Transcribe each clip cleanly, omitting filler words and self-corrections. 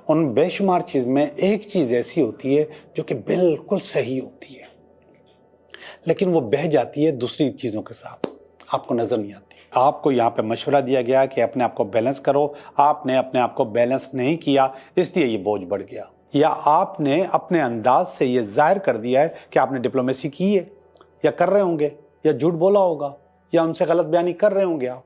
उन बेशुमार चीज में एक चीज ऐसी होती है जो कि बिल्कुल सही होती है, लेकिन वो बह जाती है दूसरी चीजों के साथ, आपको नजर नहीं आती। आपको यहाँ पे मशवरा दिया गया कि अपने आप को बैलेंस करो, आपने अपने आप को बैलेंस नहीं किया, इसलिए ये बोझ बढ़ गया। या आपने अपने अंदाज से ये जाहिर कर दिया है कि आपने डिप्लोमेसी की है या कर रहे होंगे, या झूठ बोला होगा, या उनसे गलत बयानी कर रहे होंगे आप।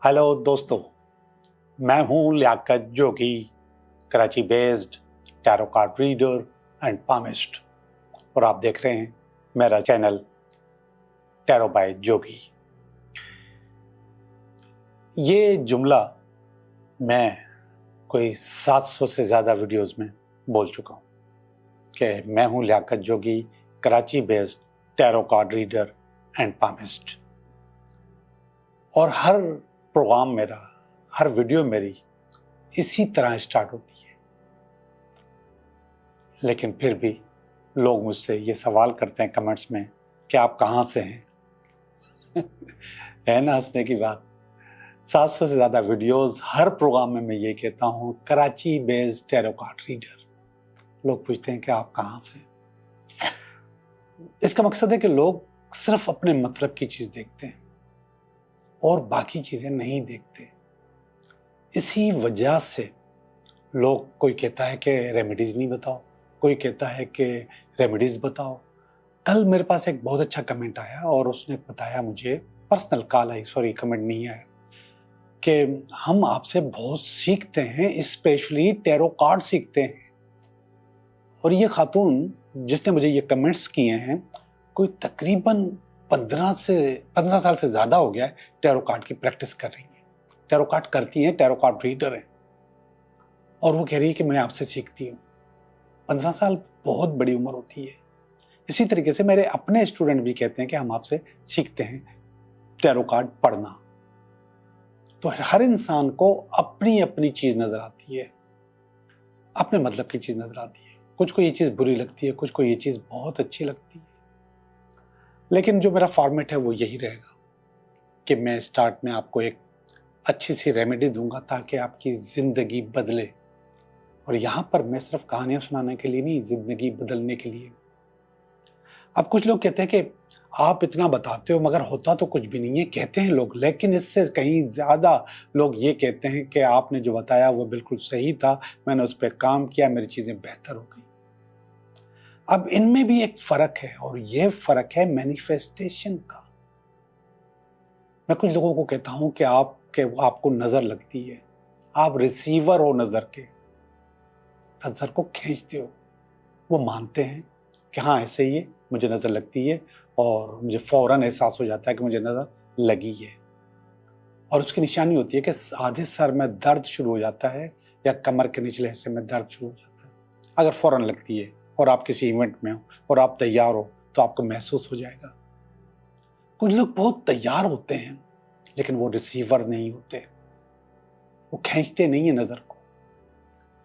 हेलो दोस्तों, मैं हूं Liaquat Jogi, Karachi based tarot card reader and palmist, और आप देख रहे हैं मेरा चैनल टैरो बाय जोगी। ये जुमला मैं कोई 700 से ज़्यादा वीडियोस में बोल चुका हूँ कि मैं हूँ Liaquat Jogi, Karachi based tarot card reader and palmist. और हर प्रोग्राम मेरा, हर वीडियो मेरी इसी तरह स्टार्ट होती है, लेकिन फिर भी लोग मुझसे ये सवाल करते हैं कमेंट्स में कि आप कहाँ से हैं। है ना हंसने की बात। 700 से ज़्यादा वीडियोस, हर प्रोग्राम में मैं ये कहता हूँ Karachi based tarot card reader. लोग पूछते हैं कि आप कहाँ से हैं। इसका मकसद है कि लोग सिर्फ अपने मतलब की चीज़ देखते हैं और बाकी चीज़ें नहीं देखते। इसी वजह से लोग, कोई कहता है कि रेमेडीज़ नहीं बताओ, कोई कहता है कि रेमेडीज़ बताओ। कल मेरे पास एक बहुत अच्छा कमेंट आया और उसने बताया मुझे, पर्सनल कॉल आई, सॉरी कमेंट नहीं आया, कि हम आपसे बहुत सीखते हैं, स्पेशली टैरो कार्ड सीखते हैं। और ये खातून जिसने मुझे ये कमेंट्स किए हैं, कोई तकरीबन 15 साल से ज़्यादा हो गया है टैरो कार्ड की प्रैक्टिस कर रही है, टैरो कार्ड करती हैं, टैरो कार्ड रीडर हैं, और वो कह रही है कि मैं आपसे सीखती हूँ। 15 साल बहुत बड़ी उम्र होती है। इसी तरीके से मेरे अपने स्टूडेंट भी कहते हैं कि हम आपसे सीखते हैं टैरो कार्ड पढ़ना। तो हर इंसान को अपनी अपनी चीज़ नज़र आती है, अपने मतलब की चीज़ नज़र आती है। कुछ को ये चीज़ बुरी लगती है, कुछ को ये चीज़ बहुत अच्छी लगती है, लेकिन जो मेरा फॉर्मेट है वो यही रहेगा कि मैं स्टार्ट में आपको एक अच्छी सी रेमेडी दूंगा ताकि आपकी ज़िंदगी बदले। और यहाँ पर मैं सिर्फ कहानियाँ सुनाने के लिए नहीं, ज़िंदगी बदलने के लिए। अब कुछ लोग कहते हैं कि आप इतना बताते हो मगर होता तो कुछ भी नहीं है, कहते हैं लोग, लेकिन इससे कहीं ज़्यादा लोग ये कहते हैं कि आपने जो बताया वो बिल्कुल सही था, मैंने उस पर काम किया, मेरी चीज़ें बेहतर हो गई। अब इनमें भी एक फ़र्क है, और ये फ़र्क है मैनिफेस्टेशन का। मैं कुछ लोगों को कहता हूँ कि आपको नज़र लगती है, आप रिसीवर हो नज़र के, नज़र को खींचते हो। वो मानते हैं कि हाँ ऐसे ही है, मुझे नज़र लगती है, और मुझे फ़ौरन एहसास हो जाता है कि मुझे नज़र लगी है। और उसकी निशानी होती है कि आधे सर में दर्द शुरू हो जाता है, या कमर के निचले हिस्से में दर्द शुरू हो जाता है। अगर फ़ौरन लगती है और आप किसी इवेंट में हो और आप तैयार हो तो आपको महसूस हो जाएगा। कुछ लोग बहुत तैयार होते हैं लेकिन वो रिसीवर नहीं होते, वो खींचते नहीं है नज़र को।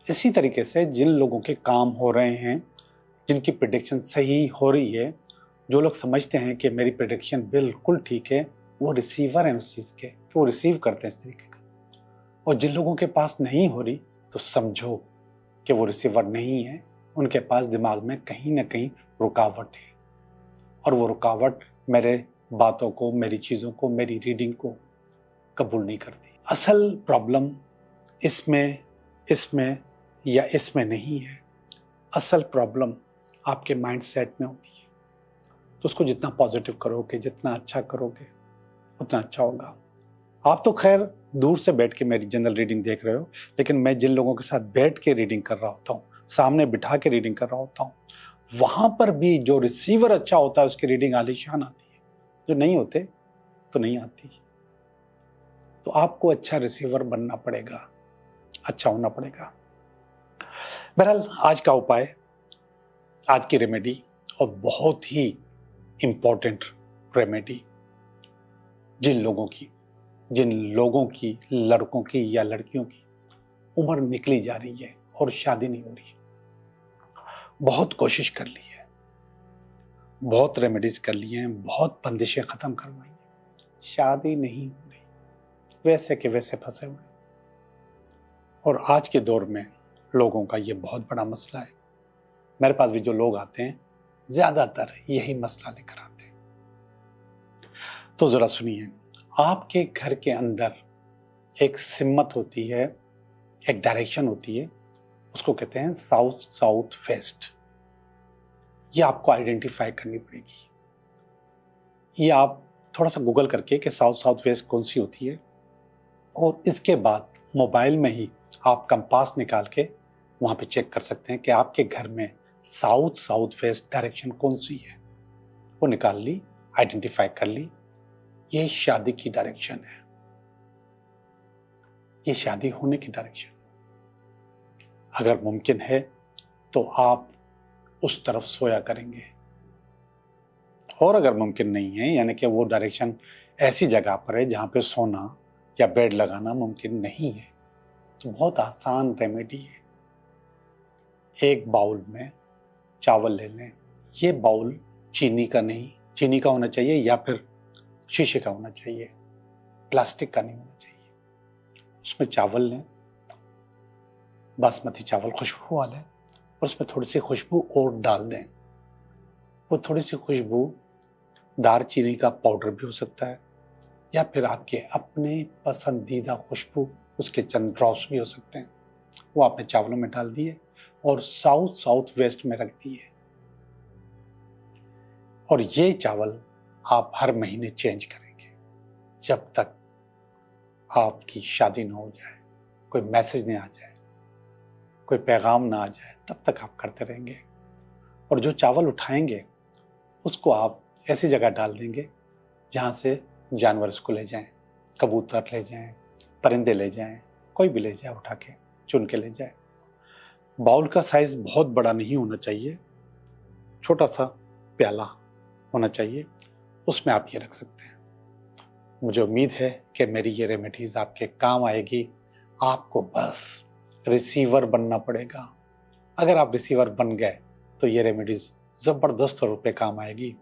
इसी तरीके से जिन लोगों के काम हो रहे हैं, जिनकी प्रेडिक्शन सही हो रही है, जो लोग समझते हैं कि मेरी प्रेडिक्शन बिल्कुल ठीक है, वो रिसीवर हैं उस चीज़ के, वो रिसीव करते हैं इस तरीके का। और जिन लोगों के पास नहीं हो रही तो समझो कि वो रिसीवर नहीं है, उनके पास दिमाग में कहीं ना कहीं रुकावट है, और वो रुकावट मेरे बातों को, मेरी चीज़ों को, मेरी रीडिंग को कबूल नहीं करती। असल प्रॉब्लम इसमें या इसमें नहीं है, असल प्रॉब्लम आपके माइंड सेट में होती है। तो उसको जितना पॉजिटिव करोगे, जितना अच्छा करोगे, उतना अच्छा होगा। आप तो खैर दूर से बैठ के मेरी जनरल रीडिंग देख रहे हो, लेकिन मैं जिन लोगों के साथ बैठ के रीडिंग कर रहा होता हूँ, सामने बिठा के रीडिंग कर रहा होता हूँ, वहाँ पर भी जो रिसीवर अच्छा होता है उसकी रीडिंग आलीशान आती है, जो नहीं होते तो नहीं आती। तो आपको अच्छा रिसीवर बनना पड़ेगा, अच्छा होना पड़ेगा। बहरहाल आज का उपाय, आज की रेमेडी, और बहुत ही इम्पोर्टेंट रेमेडी, जिन लोगों की लड़कों की या लड़कियों की उम्र निकली जा रही है और शादी नहीं हो रही है, बहुत कोशिश कर ली है, बहुत रेमेडीज कर लिए हैं, बहुत बंदिशें खत्म करवाई हैं, शादी नहीं हो रही, वैसे के वैसे फंसे हुए। और आज के दौर में लोगों का ये बहुत बड़ा मसला है। मेरे पास भी जो लोग आते हैं ज्यादातर यही मसला लेकर आते हैं। तो जरा सुनिए, आपके घर के अंदर एक सिमत होती है, एक डायरेक्शन होती है, उसको कहते हैं साउथ साउथ वेस्ट। ये आपको आइडेंटिफाई करनी पड़ेगी। ये आप थोड़ा सा गूगल करके कि साउथ साउथ वेस्ट कौन सी होती है, और इसके बाद मोबाइल में ही आप कंपास निकाल के वहां पे चेक कर सकते हैं कि आपके घर में साउथ साउथ वेस्ट डायरेक्शन कौन सी है। वो निकाल ली, आइडेंटिफाई कर ली, ये शादी की डायरेक्शन है, ये शादी होने की डायरेक्शन। अगर मुमकिन है तो आप उस तरफ सोया करेंगे, और अगर मुमकिन नहीं है, यानी कि वो डायरेक्शन ऐसी जगह पर है जहां पे सोना या बेड लगाना मुमकिन नहीं है, तो बहुत आसान रेमेडी है। एक बाउल में चावल ले लें। ये बाउल चीनी का नहीं, चीनी का होना चाहिए या फिर शीशे का होना चाहिए, प्लास्टिक का नहीं होना चाहिए। उसमें चावल लें, बासमती चावल खुशबू वाले, और उसमें थोड़ी सी खुशबू और डाल दें। वो थोड़ी सी खुशबू दारचीनी का पाउडर भी हो सकता है, या फिर आपके अपने पसंदीदा खुशबू उसके चंद ड्रॉप्स भी हो सकते हैं। वो आपने चावलों में डाल दिए और साउथ साउथ वेस्ट में रख दिए। और ये चावल आप हर महीने चेंज करेंगे जब तक आपकी शादी ना हो जाए, कोई मैसेज नहीं आ जाए, कोई पैगाम ना आ जाए, तब तक आप करते रहेंगे। और जो चावल उठाएंगे उसको आप ऐसी जगह डाल देंगे जहाँ से जानवर उसको ले जाएं, कबूतर ले जाएं, परिंदे ले जाएं, कोई भी ले जाए, उठा के चुन के ले जाए। बाउल का साइज बहुत बड़ा नहीं होना चाहिए, छोटा सा प्याला होना चाहिए, उसमें आप ये रख सकते हैं। मुझे उम्मीद है कि मेरी ये रेमेडीज आपके काम आएगी। आपको बस रिसीवर बनना पड़ेगा। अगर आप रिसीवर बन गए तो ये रेमेडीज ज़बरदस्त तौर पे काम आएगी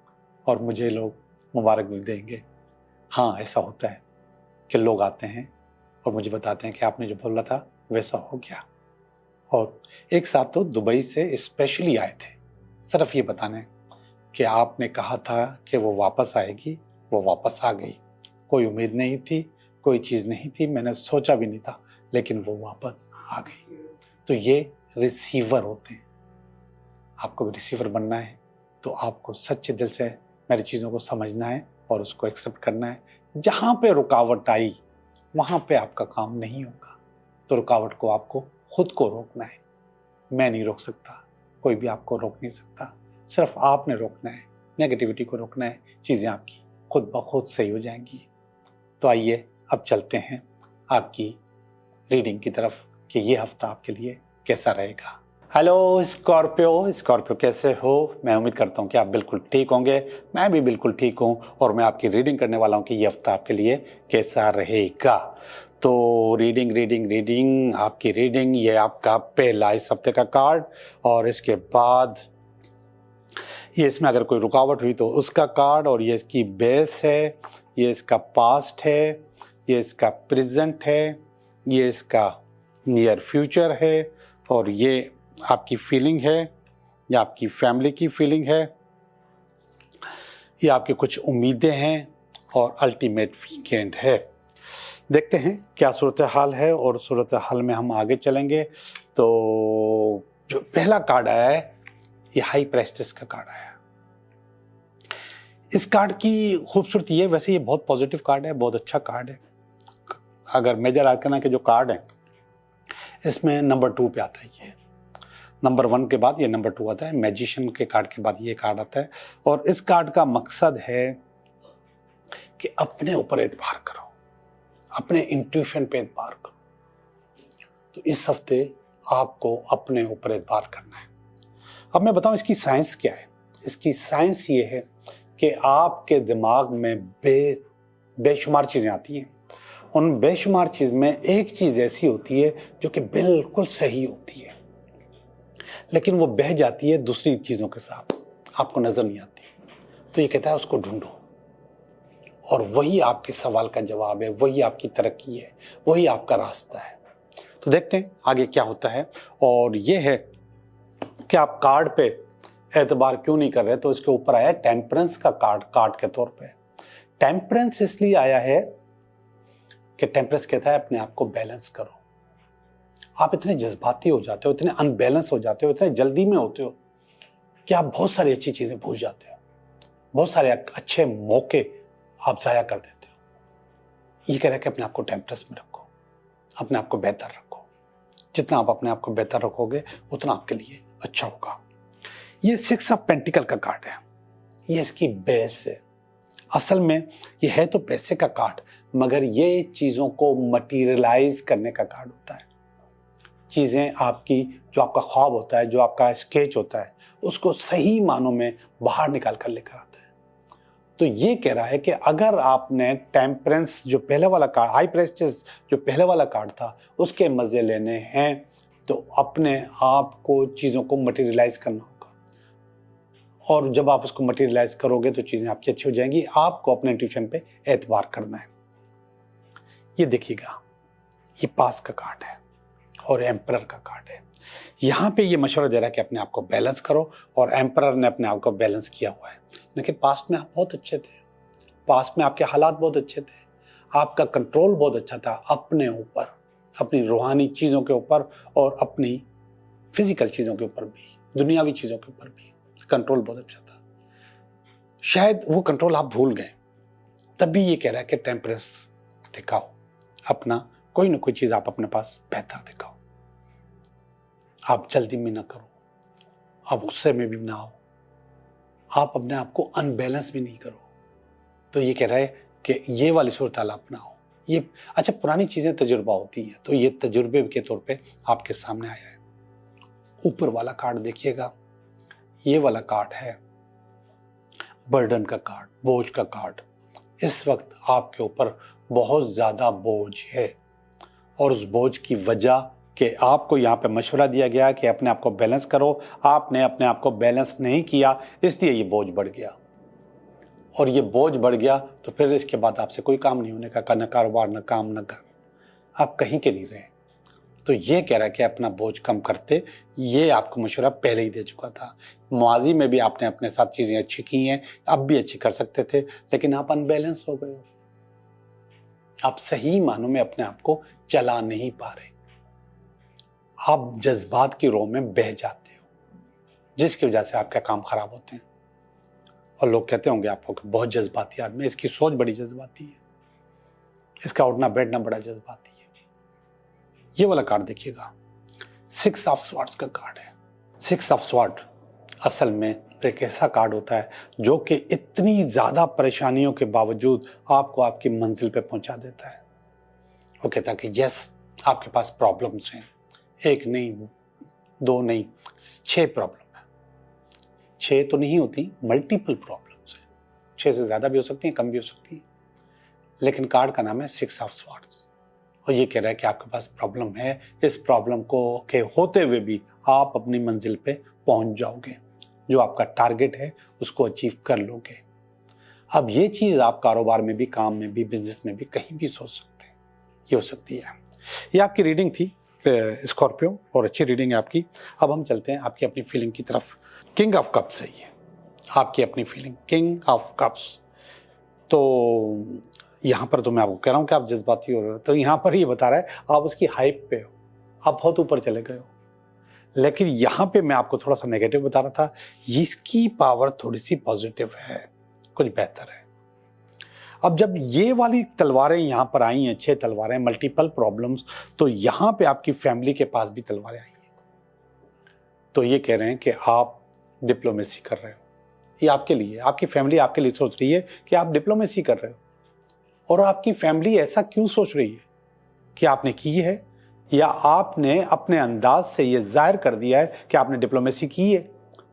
और मुझे लोग मुबारक भी देंगे। हाँ, ऐसा होता है कि लोग आते हैं और मुझे बताते हैं कि आपने जो बोला था वैसा हो गया। और एक साथ तो दुबई से स्पेशली आए थे सिर्फ ये बताने कि आपने कहा था कि वो वापस आएगी, वो वापस आ गई। कोई उम्मीद नहीं थी, कोई चीज़ नहीं थी, मैंने सोचा भी नहीं था, लेकिन वो वापस आ गई। तो ये रिसीवर होते हैं। आपको भी रिसीवर बनना है तो आपको सच्चे दिल से मेरी चीज़ों को समझना है और उसको एक्सेप्ट करना है। जहाँ पे रुकावट आई वहाँ पे आपका काम नहीं होगा, तो रुकावट को आपको खुद को रोकना है। मैं नहीं रोक सकता, कोई भी आपको रोक नहीं सकता, सिर्फ आपने रोकना है, नेगेटिविटी को रोकना है। चीज़ें आपकी खुद ब खुद सही हो जाएंगी। तो आइए अब चलते हैं आपकी रीडिंग की तरफ कि ये हफ्ता आपके लिए कैसा रहेगा। हेलो स्कॉर्पियो कैसे हो? मैं उम्मीद करता हूँ कि आप बिल्कुल ठीक होंगे। मैं भी बिल्कुल ठीक हूँ और मैं आपकी रीडिंग करने वाला हूँ कि ये हफ्ता आपके लिए कैसा रहेगा। तो रीडिंग आपकी रीडिंग, ये आपका पहला इस हफ्ते का कार्ड, और इसके बाद ये इसमें अगर कोई रुकावट हुई तो उसका कार्ड, और ये इसकी बेस है, ये इसका पास्ट है, ये इसका प्रेजेंट है, ये इसका नियर फ्यूचर है, और ये आपकी फीलिंग है, या आपकी फैमिली की फीलिंग है, ये आपकी कुछ उम्मीदें हैं, और अल्टीमेट वीकेंड है। देखते हैं क्या सूरत हाल है और सूरत हाल में हम आगे चलेंगे। तो जो पहला कार्ड आया है ये हाई प्रेस्टिस का कार्ड आया है। इस कार्ड की खूबसूरती है, वैसे ये बहुत पॉजिटिव कार्ड है, बहुत अच्छा कार्ड है। अगर मेजर आर्काना के जो कार्ड है इसमें नंबर 2 पे आता है, ये नंबर 1 के बाद ये नंबर 2 आता है। मैजिशियन के कार्ड के बाद ये कार्ड आता है, और इस कार्ड का मकसद है कि अपने ऊपर एतबार करो, अपने इंट्यूशन पे एतबार करो। तो इस हफ्ते आपको अपने ऊपर एतबार करना है। अब मैं बताऊं इसकी साइंस क्या है। इसकी साइंस ये है कि आपके दिमाग में बेशुमार चीज़ें आती हैं। उन बेशुमार चीज़ में एक चीज़ ऐसी होती है जो कि बिल्कुल सही होती है, लेकिन वो बह जाती है दूसरी चीज़ों के साथ, आपको नज़र नहीं आती। तो ये कहता है उसको ढूंढो, और वही आपके सवाल का जवाब है, वही आपकी तरक्की है, वही आपका रास्ता है। तो देखते हैं आगे क्या होता है। और ये है कि आप कार्ड पे एतबार क्यों नहीं कर रहे, तो इसके ऊपर आया टेम्परेंस का कार्ड के तौर पे। टेम्परेंस इसलिए आया है कि टेम्परेंस कहता है अपने आप को बैलेंस करो। आप इतने जज्बाती हो जाते हो, इतने अनबैलेंस हो जाते हो, इतने जल्दी में होते हो कि आप बहुत सारी अच्छी चीजें भूल जाते हो, बहुत सारे अच्छे मौके आप जाया कर देते हो। ये कह रहा है कि अपने आप को टेम्परेंस में रखो, अपने आप को बेहतर रखो। जितना आप अपने आप को बेहतर रखोगे उतना आपके लिए अच्छा होगा। ये 6 ऑफ पेंटिकल का कार्ड है, ये इसकी बेस है। असल में ये है तो पैसे का कार्ड, मगर ये चीजों को मटीरियलाइज करने का कार्ड होता है। चीजें आपकी, जो आपका ख्वाब होता है, जो आपका स्केच होता है, उसको सही मानों में बाहर निकाल कर लेकर आता है। तो ये कह रहा है कि अगर आपने टेम्परेंस जो पहले वाला कार्ड, हाई प्रेस्टिज जो पहले वाला कार्ड था, उसके मजे लेने हैं तो अपने आप को चीज़ों को मटेरियलाइज करना होगा। और जब आप उसको मटेरियलाइज करोगे तो चीज़ें आपकी अच्छी हो जाएंगी। आपको अपने इंट्यूशन पे एतबार करना है। ये देखिएगा, ये पास का कार्ड है और एम्परर का कार्ड है। यहाँ पे ये मशवरा दे रहा है कि अपने आप को बैलेंस करो, और एम्परर ने अपने आप को बैलेंस किया हुआ है। लेकिन पास्ट में आप बहुत अच्छे थे, पास्ट में आपके हालात बहुत अच्छे थे, आपका कंट्रोल बहुत अच्छा था अपने ऊपर, अपनी रूहानी चीज़ों के ऊपर और अपनी फिजिकल चीज़ों के ऊपर भी, दुनियावी चीज़ों के ऊपर भी कंट्रोल बहुत अच्छा था। शायद वो कंट्रोल आप भूल गए, तब भी ये कह रहा है कि टेम्परेंस दिखाओ, अपना कोई ना कोई चीज़ आप अपने पास बेहतर दिखाओ। आप जल्दी में ना करो, आप गुस्से में भी ना आओ, आप अपने आप को अनबैलेंस भी नहीं करो। तो ये कह रहा है कि ये वाली सूरत हाल अपनाओ। ये अच्छा, पुरानी चीज़ें तजुर्बा होती हैं, तो ये तजुर्बे के तौर पे आपके सामने आया है। ऊपर वाला कार्ड देखिएगा, ये वाला कार्ड है बर्डन का कार्ड, बोझ का कार्ड। इस वक्त आपके ऊपर बहुत ज़्यादा बोझ है, और उस बोझ की वजह कि आपको यहाँ पे मशवरा दिया गया कि अपने आप को बैलेंस करो, आपने अपने आप को बैलेंस नहीं किया, इसलिए ये बोझ बढ़ गया। और ये बोझ बढ़ गया तो फिर इसके बाद आपसे कोई काम नहीं होने का, न कारोबार, न काम, न घर, आप कहीं के नहीं रहे। तो ये कह रहा है कि अपना बोझ कम करते, ये आपको मशवरा पहले ही दे चुका था। माजी में भी आपने अपने साथ चीज़ें अच्छी की हैं, अब भी अच्छी कर सकते थे, लेकिन आप अनबैलेंस हो गए हो। आप सही मानों में अपने आप को चला नहीं पा रहे, आप जज्बात की रोह में बह जाते हो, जिसकी वजह से आपके काम खराब होते हैं। और लोग कहते होंगे आपको कि बहुत जज्बाती आदमी, इसकी सोच बड़ी जज्बाती है, इसका उठना बैठना बड़ा जज्बाती है। ये वाला कार्ड देखिएगा, 6 ऑफ स्वॉर्ड्स का कार्ड है। 6 ऑफ स्वॉर्ड असल में एक ऐसा कार्ड होता है जो कि इतनी ज़्यादा परेशानियों के बावजूद आपको आपकी मंजिल पे पहुंचा देता है। वो कहता है कि यस, आपके पास प्रॉब्लम्स हैं, 1 नहीं, 2 नहीं, 6 प्रॉब्लम है। 6 तो नहीं होती, मल्टीपल प्रॉब्लम्स हैं। 6 से ज़्यादा भी हो सकती हैं, कम भी हो सकती हैं, लेकिन कार्ड का नाम है 6 ऑफ स्वॉर्ड्स। और ये कह रहा है कि आपके पास प्रॉब्लम है, इस प्रॉब्लम को के होते हुए भी आप अपनी मंजिल पे पहुंच जाओगे, जो आपका टारगेट है उसको अचीव कर लोगे। अब ये चीज़ आप कारोबार में भी, काम में भी, बिजनेस में भी, कहीं भी सोच सकते हैं, ये हो सकती है। ये आपकी रीडिंग थी स्कॉर्पियो, और अच्छी रीडिंग है आपकी। अब हम चलते हैं आपकी अपनी फीलिंग की तरफ। किंग ऑफ कप्स है ये आपकी अपनी फीलिंग, किंग ऑफ कप्स। तो यहाँ पर तो मैं आपको कह रहा हूँ कि आप जज्बाती हो रहे हो, तो यहाँ पर ये बता रहा है आप उसकी हाइप पे हो, आप बहुत ऊपर चले गए हो। लेकिन यहाँ पे मैं आपको थोड़ा सा नेगेटिव बता रहा था, इसकी पावर थोड़ी सी पॉजिटिव है, कुछ बेहतर है। अब जब ये वाली तलवारें यहाँ पर आई हैं, 6 तलवारें, मल्टीपल प्रॉब्लम्स, तो यहाँ पे आपकी फैमिली के पास भी तलवारें आई हैं। तो ये कह रहे हैं कि आप डिप्लोमेसी कर रहे हो, ये आपके लिए, आपकी फैमिली आपके लिए सोच रही है कि आप डिप्लोमेसी कर रहे हो। और आपकी फैमिली ऐसा क्यों सोच रही है कि आपने की है, या आपने अपने अंदाज से ये जाहिर कर दिया है कि आपने डिप्लोमेसी की है,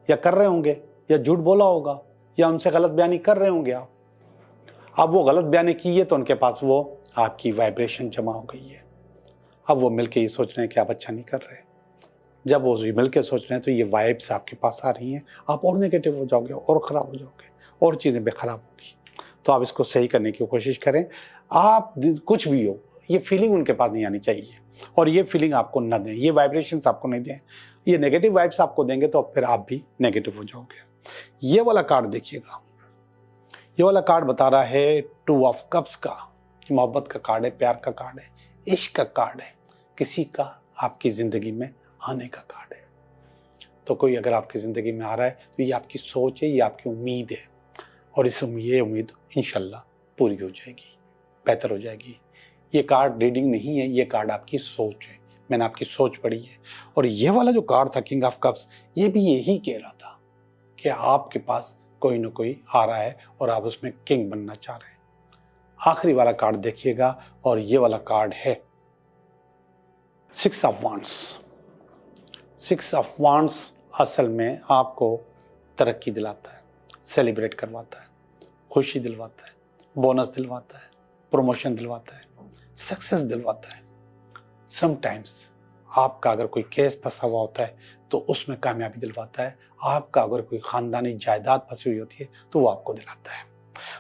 या कर रहे होंगे, या झूठ बोला होगा, या उनसे गलत बयानी कर रहे होंगे आप। अब वो गलत बयानी की है तो उनके पास वो आपकी वाइब्रेशन जमा हो गई है। अब वो मिलके ये सोच रहे हैं कि आप अच्छा नहीं कर रहे। जब वो मिलके सोच रहे हैं तो ये वाइब्स आपके पास आ रही हैं, आप और नेगेटिव हो जाओगे, और ख़राब हो जाओगे, और चीज़ें भी खराब होगी। तो आप इसको सही करने की कोशिश करें। आप कुछ भी हो, ये फीलिंग उनके पास नहीं आनी चाहिए, और ये फीलिंग आपको न दें, ये वाइब्रेशंस आपको नहीं दें। ये नेगेटिव वाइब्स आपको देंगे तो फिर आप भी नेगेटिव हो जाओगे। ये वाला कार्ड देखिएगा, ये वाला कार्ड बता रहा है 2 ऑफ कप्स का, मोहब्बत का कार्ड है, प्यार का कार्ड है, इश्क का कार्ड है, किसी का आपकी ज़िंदगी में आने का कार्ड है। तो कोई अगर आपकी ज़िंदगी में आ रहा है तो ये आपकी सोच है, ये आपकी उम्मीद है, और ये उम्मीद इंशाल्लाह पूरी हो जाएगी, बेहतर हो जाएगी। ये कार्ड रीडिंग नहीं है, ये कार्ड आपकी सोच है। मैंने आपकी सोच पढ़ी है। और ये वाला जो कार्ड था किंग ऑफ कप्स, ये भी यही कह रहा था कि आपके पास कोई ना कोई आ रहा है और आप उसमें किंग बनना चाह रहे हैं। आखिरी वाला कार्ड देखिएगा, और ये वाला कार्ड है 6 ऑफ वांड्स। 6 ऑफ वांड्स असल में आपको तरक्की दिलाता है, सेलिब्रेट करवाता है, खुशी दिलवाता है, बोनस दिलवाता है, प्रमोशन दिलवाता है, सक्सेस दिलवाता है। समटाइम्स आपका अगर कोई केस फंसा हुआ होता है तो उसमें कामयाबी दिलवाता है। आपका अगर कोई खानदानी जायदाद फंसी हुई होती है तो वो आपको दिलाता है।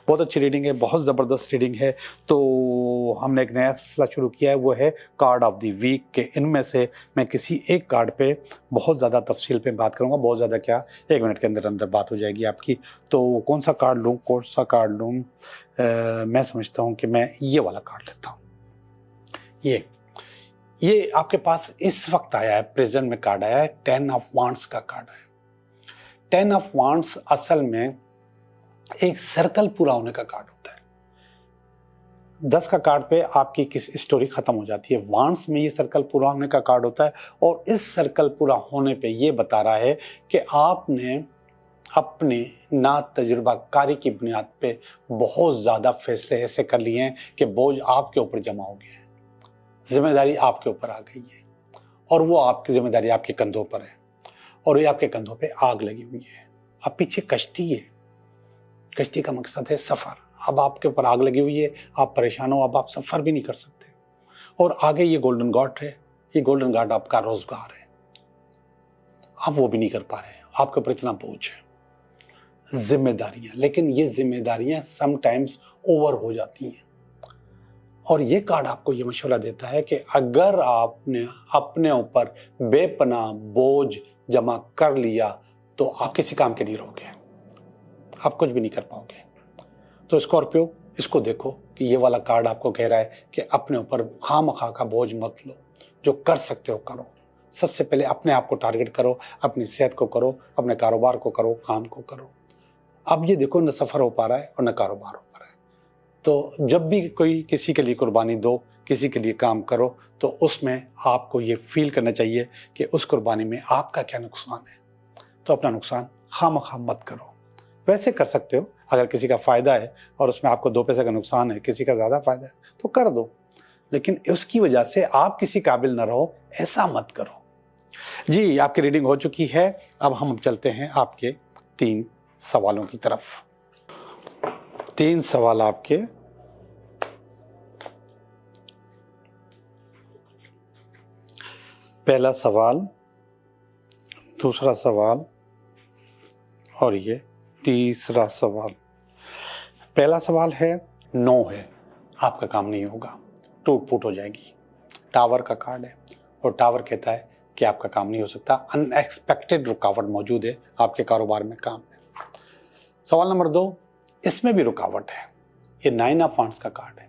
बहुत अच्छी रीडिंग है, बहुत ज़बरदस्त रीडिंग है। तो हमने एक नया सिलसिला शुरू किया है, वो है कार्ड ऑफ द वीक के। इनमें से मैं किसी एक कार्ड पे बहुत ज़्यादा तफसील पे बात करूँगा, बहुत ज़्यादा क्या, 1 मिनट के अंदर अंदर बात हो जाएगी आपकी। तो कौन सा कार्ड लूँ, कौन सा कार्ड लूँ? मैं समझता हूँ कि मैं ये वाला कार्ड लेता हूँ। ये आपके पास इस वक्त आया है, प्रेजेंट में कार्ड आया है, 10 ऑफ वांड्स का कार्ड है। 10 ऑफ वांड्स असल में एक सर्कल पूरा होने का कार्ड होता है। 10 का कार्ड पे आपकी किस स्टोरी खत्म हो जाती है, वांड्स में ये सर्कल पूरा होने का कार्ड होता है। और इस सर्कल पूरा होने पे ये बता रहा है कि आपने अपने ना तजुर्बाकारी की बुनियाद पे बहुत ज़्यादा फैसले ऐसे कर लिए हैं कि बोझ आपके ऊपर जमा हो गया है, जिम्मेदारी आपके ऊपर आ गई है, और वो आपकी जिम्मेदारी आपके कंधों पर है, और ये आपके कंधों पे आग लगी हुई है। अब पीछे कश्ती है, कश्ती का मकसद है सफ़र। अब आपके ऊपर आग लगी हुई है, आप परेशान हो, अब आप सफ़र भी नहीं कर सकते। और आगे ये गोल्डन गॉड है, ये गोल्डन गॉड आपका रोजगार है, आप वो भी नहीं कर पा रहे, आपके ऊपर इतना बोझ है, जिम्मेदारियां। लेकिन ये जिम्मेदारियां समटाइम्स ओवर हो जाती हैं। और ये कार्ड आपको ये मशवरा देता है कि अगर आपने अपने ऊपर बेपनाह बोझ जमा कर लिया तो आप किसी काम के नहीं रहोगे, आप कुछ भी नहीं कर पाओगे। तो स्कॉर्पियो, इसको देखो कि ये वाला कार्ड आपको कह रहा है कि अपने ऊपर खामखा का बोझ मत लो, जो कर सकते हो करो। सबसे पहले अपने आप को टारगेट करो, अपनी सेहत को करो, अपने कारोबार को करो, काम को करो। अब ये देखो, न सफ़र हो पा रहा है और न कारोबार हो पा रहा है। तो जब भी कोई किसी के लिए कुर्बानी दो, किसी के लिए काम करो, तो उसमें आपको ये फील करना चाहिए कि उस कुर्बानी में आपका क्या नुकसान है। तो अपना नुकसान खामखा मत करो। वैसे कर सकते हो, अगर किसी का फ़ायदा है और उसमें आपको 2 पैसे का नुकसान है, किसी का ज़्यादा फ़ायदा है तो कर दो, लेकिन उसकी वजह से आप किसी काबिल न रहो, ऐसा मत करो। जी, आपकी रीडिंग हो चुकी है। अब हम चलते हैं आपके 3 सवालों की तरफ। 3 सवाल आपके। पहला सवाल, दूसरा सवाल और ये तीसरा सवाल। पहला सवाल है, नो है, आपका काम नहीं होगा, टूट फूट हो जाएगी। टावर का कार्ड है और टावर कहता है कि आपका काम नहीं हो सकता, अनएक्सपेक्टेड रुकावट मौजूद है आपके कारोबार में, काम में। सवाल नंबर 2, इसमें भी रुकावट है। ये 9 ऑफ वांड्स का कार्ड है,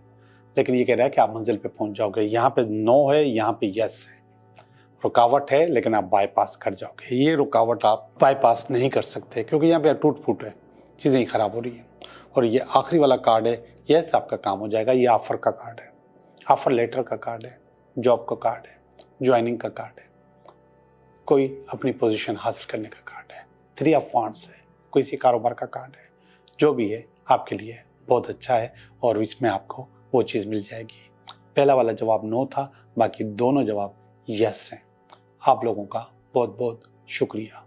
लेकिन ये कह रहा है कि आप मंजिल पे पहुंच जाओगे। यहाँ पे नो है, यहाँ पे यस है। रुकावट है लेकिन आप बाईपास कर जाओगे। ये रुकावट आप बाईपास नहीं कर सकते क्योंकि यहाँ पे टूट फूट है, चीज़ें ही खराब हो रही हैं। और ये आखिरी वाला कार्ड है, यस आपका काम हो जाएगा। ये ऑफर का कार्ड है, ऑफर लेटर का कार्ड है, जॉब का कार्ड है, ज्वाइनिंग का कार्ड है, कोई अपनी पोजीशन हासिल करने का कार्ड है। 3 ऑफ वांड्स है, कोई सी कारोबार का कार्ड है। जो भी है आपके लिए बहुत अच्छा है और इसमें आपको वो चीज़ मिल जाएगी। पहला वाला जवाब नो था, बाकी दोनों जवाब यस हैं। आप लोगों का बहुत बहुत शुक्रिया।